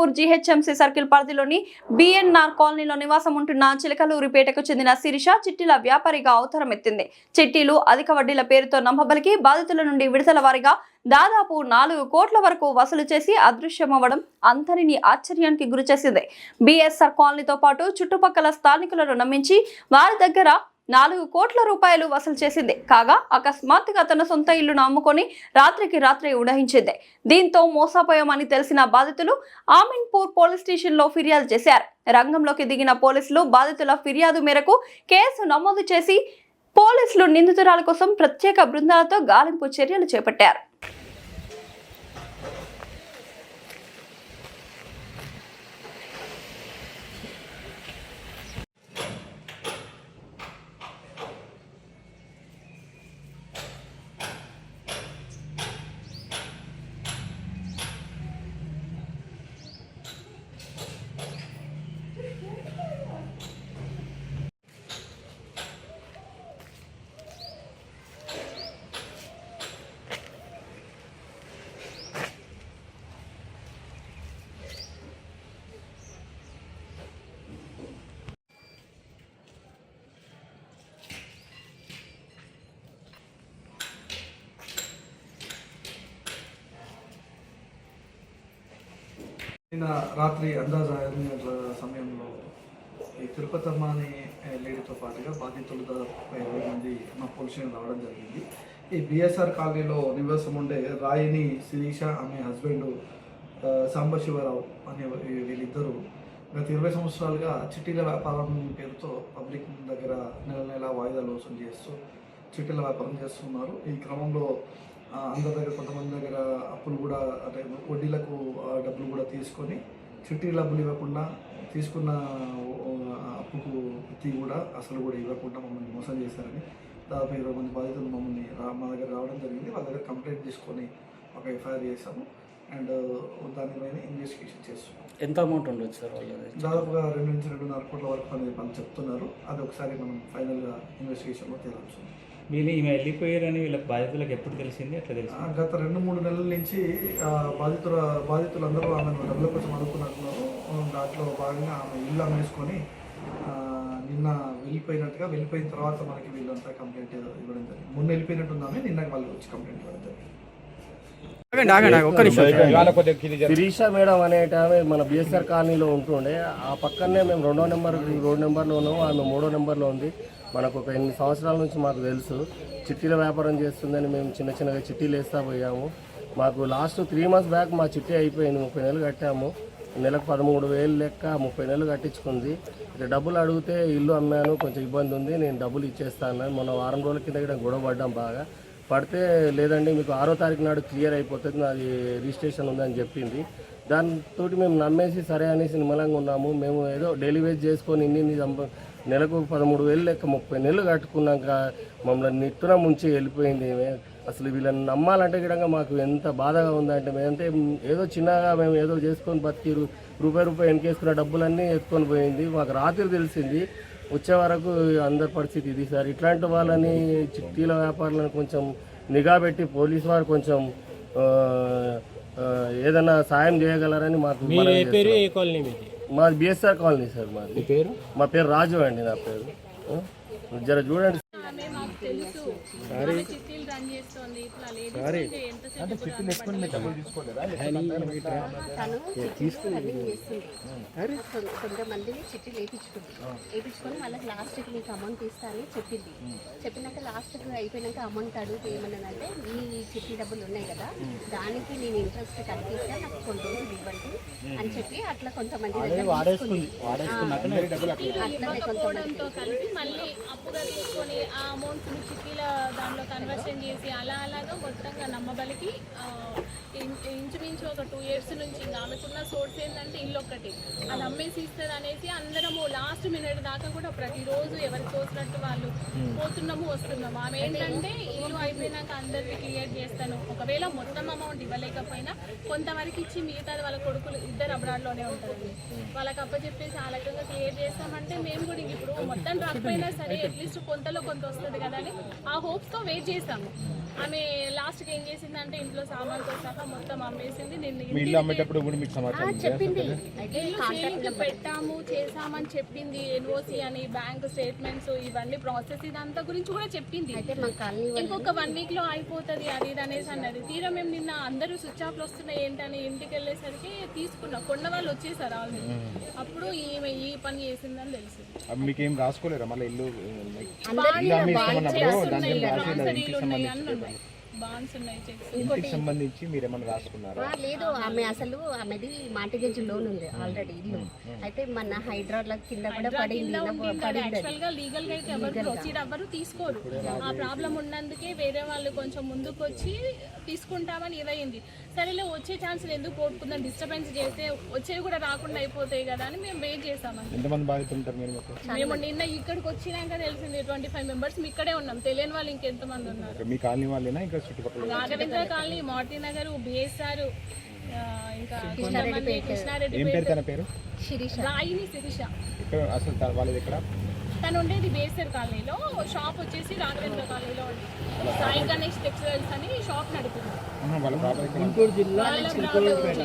Ameenpur GHMC circle పరిధిలోని BNR కాలనీలో నివాసం ఉంటున్న చిలకలూరిపేటకు చెందిన శిరీష చిట్టీల వ్యాపారిగా అవతారం ఎత్తింది. చిట్టీలు అధిక వడ్డీల పేరుతో నమ్మబలికి బాధితుల నుండి విడుదల వారీగా దాదాపు 4 కోట్ల వరకు వసూలు చేసి అదృశ్యమవ్వడం అందరినీ ఆశ్చర్యానికి గురిచేసింది. బిఎస్ఆర్ కాలనీతో పాటు చుట్టుపక్కల స్థానికులను నమ్మించి వారి దగ్గర 4 కోట్ల రూపాయలు వసూలు చేసింది. కాగా అకస్మాత్తుగా తన సొంత ఇల్లును అమ్ముకొని రాత్రికి రాత్రి ఉడహించింది. దీంతో మోసపోయామని తెలిసిన బాధితులు అమీన్పూర్ పోలీస్ స్టేషన్లో ఫిర్యాదు చేశారు. రంగంలోకి దిగిన పోలీసులు బాధితుల ఫిర్యాదు మేరకు కేసు నమోదు చేసి పోలీసులు నిందితురాల కోసం ప్రత్యేక బృందాలతో గాలింపు చర్యలు చేపట్టారు. నిన్న రాత్రి అందాజా 8 గంటల సమయంలో ఈ తిరుపతమ్మ అనే లేడీతో పాటుగా బాధితులు దాదాపు 20 మంది మా పోలీస్ స్టేషన్ రావడం జరిగింది. ఈ బిఎస్ఆర్ కాలనీలో నివాసం ఉండే రాయిని శిరీష ఆమె హస్బెండ్ సాంబశివరావు అనే వీళ్ళిద్దరూ గత 20 సంవత్సరాలుగా చిట్టీల వ్యాపారం పేరుతో పబ్లిక్ దగ్గర నెల వాయిదాలు వసూలు చేస్తూ చిట్టీల వ్యాపారం చేస్తున్నారు. ఈ క్రమంలో అందరి దగ్గర కొంతమంది దగ్గర అప్పులు కూడా అంటే వడ్డీలకు డబ్బులు కూడా తీసుకొని చిట్టీ డబ్బులు ఇవ్వకుండా తీసుకున్న అప్పుకు ప్రతి కూడా అసలు కూడా ఇవ్వకుండా మమ్మల్ని మోసం చేశారని దాదాపు 20 మంది బాధితులు మమ్మల్ని మా దగ్గర రావడం జరిగింది. వాళ్ళ దగ్గర కంప్లైంట్ తీసుకొని ఒక ఎఫ్ఐఆర్ చేసాము అండ్ దానిపైన ఇన్వెస్టిగేషన్ చేస్తున్నాం. ఎంత అమౌంట్ ఉండొచ్చు సార్? దాదాపుగా 2 నుంచి 2.5 కోట్ల వరకు అనేది వాళ్ళు చెప్తున్నారు. అది ఒకసారి మనం ఫైనల్గా ఇన్వెస్టిగేషన్లో తేలాల్సి ఉంది. మీరు ఈమె వెళ్ళిపోయారని వీళ్ళకి బాధితులకు ఎప్పుడు తెలిసింది? ఎట్లా తెలిసింది? గత 2-3 నెలల నుంచి బాధితులందరూ ఆమెను డబ్బుల కోసం అనుకున్నట్టున్నారు. దాంట్లో భాగంగా ఆమె ఇల్లు అమ్మేసుకొని నిన్న వెళ్ళిపోయిన తర్వాత మనకి వీళ్ళంతా కంప్లైంట్ ఇవ్వడం జరిగింది. మొన్న వెళ్ళిపోయినట్టుంది ఆమె, నిన్న వాళ్ళు వచ్చి కంప్లైంట్ ఇవ్వడం జరిగింది. శిరీష మేడం అనేట ఆమె మన బిఎస్ఆర్ కాలనీలో ఉంటుండే. ఆ పక్కనే మేము 2వ రోడ్ నెంబర్లో ఉన్నాము, ఆమె 3వ నెంబర్లో ఉంది. మనకు ఒక 8 సంవత్సరాల నుంచి మాకు తెలుసు చిట్టీల వ్యాపారం చేస్తుందని. మేము చిన్నగా చిట్టీలు వేస్తా పోయాము. మాకు లాస్ట్ 3 మంత్స్ బ్యాక్ మా చిట్టీ అయిపోయింది. 30 నెలలు కట్టాము. నెలకు 13,000 లెక్క 30 నెలలు కట్టించుకుంది. ఇక డబ్బులు అడిగితే ఇల్లు అమ్మాను, కొంచెం ఇబ్బంది ఉంది, నేను డబ్బులు ఇచ్చేస్తాను. మొన్న వారం రోజుల కింద కూడా గొడవ పడ్డాం. బాగా పడితే లేదండి మీకు 6వ తారీఖు నాడు క్లియర్ అయిపోతుంది, నాది రిజిస్ట్రేషన్ ఉందని చెప్పింది. దాంతో మేము నమ్మేసి సరే అనేసి నిమ్మలంగా ఉన్నాము. మేము ఏదో డైలీ వేజ్ చేసుకొని నెలకు 13,000 లెక్క 30 నెలలు కట్టుకున్నాక మమ్మల్ని నిట్టున ముంచి వెళ్ళిపోయింది. అసలు వీళ్ళని నమ్మాలంటే కూడా మాకు ఎంత బాధగా ఉందంటే, మేమంటే ఏదో చిన్నగా మేము ఏదో చేసుకొని బతికి రూపాయి వెనకేసుకున్న డబ్బులన్నీ ఎత్తుకొని పోయింది. మాకు రాత్రి తెలిసింది. వచ్చే వరకు అందరి పరిస్థితి ఇది సార్. ఇట్లాంటి వాళ్ళని చిట్టీల వ్యాపారులను కొంచెం నిఘా పెట్టి పోలీసు వారు కొంచెం ఏదైనా సాయం చేయగలరని మాకు. మాది బిఎస్ఆర్ కాలనీ సార్. మా పేరు రాజు అండి. నా పేరు జర చూడండి. చిట్టీలు రన్ చేస్తుంది కొంతమందిని చిట్టీలు వేయించుకొని వాళ్ళకి లాస్ట్కి మీకు అమౌంట్ ఇస్తానని చెప్పింది. చెప్పినాక లాస్ట్కి అయిపోయినాక అమౌంట్ అడుగుతూ ఏమన్నానంటే ఈ చిట్టీ డబ్బులు ఉన్నాయి కదా దానికి నేను ఇంట్రెస్ట్ కల్పిస్తే నాకు కొన్ని రోజులు ఇవ్వండి అని చెప్పి అట్లా కొంతమంది అట్లనే కలిపి మళ్ళీ అప్పుగా తీసుకొని ఆ అమౌంట్ చిట్టీల దాంట్లో కన్వర్షన్ చేసి అలాగా మొత్తంగా నమ్మబలికి ఇంచుమించు ఒక 2 years నుంచి ఇంకా ఆమెకున్న సోర్స్ ఏంటంటే ఇల్లు ఒక్కటి, అది అమ్మేసి ఇస్తుంది అనేసి అందరము లాస్ట్ మినిట్ దాకా కూడా ప్రతిరోజు ఎవరికి తోచినట్టు వాళ్ళు పోతున్నాము వస్తున్నాము. ఆమె ఏంటంటే ఇల్లు అయిపోయినాక అందరికి క్లియర్ చేస్తాను, ఒకవేళ మొత్తం అమౌంట్ ఇవ్వలేకపోయినా కొంతవరకు ఇచ్చి మిగతాది వాళ్ళ కొడుకులు 2 అబ్రాడ్లోనే ఉంటారండి, వాళ్ళకి అప్పచెప్పేసి ఆ రకంగా క్లియర్ చేస్తామంటే మేము కూడా ఇప్పుడు మొత్తం రాకపోయినా సరే అట్లీస్ట్ కొంతలో కొంత వస్తుంది కదా అని ఆ హోప్స్తో వెయిట్ చేస్తాము. ఆమె లాస్ట్కి లాస్ట్కి ఏం చేసిందంటే ఇంట్లో సామాన్తో సహా మొత్తం అమ్మేసింది. నిన్ను మీ ఇల్లు అమ్మేటప్పుడు కూడా మీకు సమాచారం చెప్పింది అయితే ఇల్లు సేలింగ్ పెట్టాము చేసామని చెప్పింది. ఎన్ఓసి అని బ్యాంక్ స్టేట్మెంట్స్ ఇవన్నీ ప్రాసెస్ ఇదంతా గురించి కూడా చెప్పింది. అయితే మా కాలనీ ఇంకొక 1 వీక్ లో అయిపోతుంది అది ఇది అనేసి అన్నది. తీరా మేము నిన్న అందరూ స్విచ్ ఆఫ్లు వస్తున్నాయి ఏంటని ఇంటికి వెళ్ళేసరికి తీసుకున్నాం. కొన్న వాళ్ళు వచ్చేసారు ఆల్రెడీ. అప్పుడు ఈమె ఈ పని చేసిందని తెలిసింది. అవి మీకు ఏం రాసుకోలేరా మళ్ళీ ఇల్లు బాండ్స్ ఉన్నాయి చెక్స్. ఇంటికి సంబంధించి మీరు ఏమైనా రాసుకున్నారా? లేదు, ఆమె అసలు ఆమెది మార్టిగేజ్ లోన్ ఉంది ఆల్రెడీ ఇల్లు. అయితే మన హైడ్రాల కింద కూడా పడింది. యాక్చువల్ గా లీగల్ గా అయితే ఎవరు ప్రొసీడ్ అవ్వరు, తీసుకోరు. ఆ ప్రాబ్లం ఉన్నందుకే వేరే వాళ్ళు కొంచెం ముందుకు వచ్చి తీసుకుంటామని ఇదయింది. సరేలే వచ్చే ఛాన్సులు ఎందుకు పోట్టుకుందాం, డిస్టర్బెన్స్ చేస్తే వచ్చేవి కూడా రాకుండా అయిపోతాయి కదా అని మేము వెయిట్ చేసామని. ఎంతమంది బాధితులు ఉంటారు మీరు మొత్తం? మేము నిన్న ఇక్కడికి వచ్చినాక తెలిసింది 25 మెంబర్స్ ఇక్కడే ఉన్నాం. తెలియని వాళ్ళు ఇంకెంతమంది ఉన్నారు. మీ కాలనీ వాళ్ళేనా ఇంకా చుట్టుపక్కల? రాఘవేంద్ర కాలనీ, మారుతి నగర్, బిఎస్ఆర్, ఇంకా కొంతమంది కృష్ణారెడ్డి ఏం పేరు తన పేరు? రాయిని శిరీష. ఇక్కడ అసలు వాళ్ళది ఎక్కడ? తను ఉండేది బేసర్ కాలనీలో, షాప్ వచ్చేసి రాఘవేంద్ర కాలనీలో ఉంది. సాయి గణేష్ టెక్స్టైల్స్ అని షాప్ నడుపుతుంది. వాళ్ళ ప్రాపర్ వాళ్ళ చిలకలూరుపేట.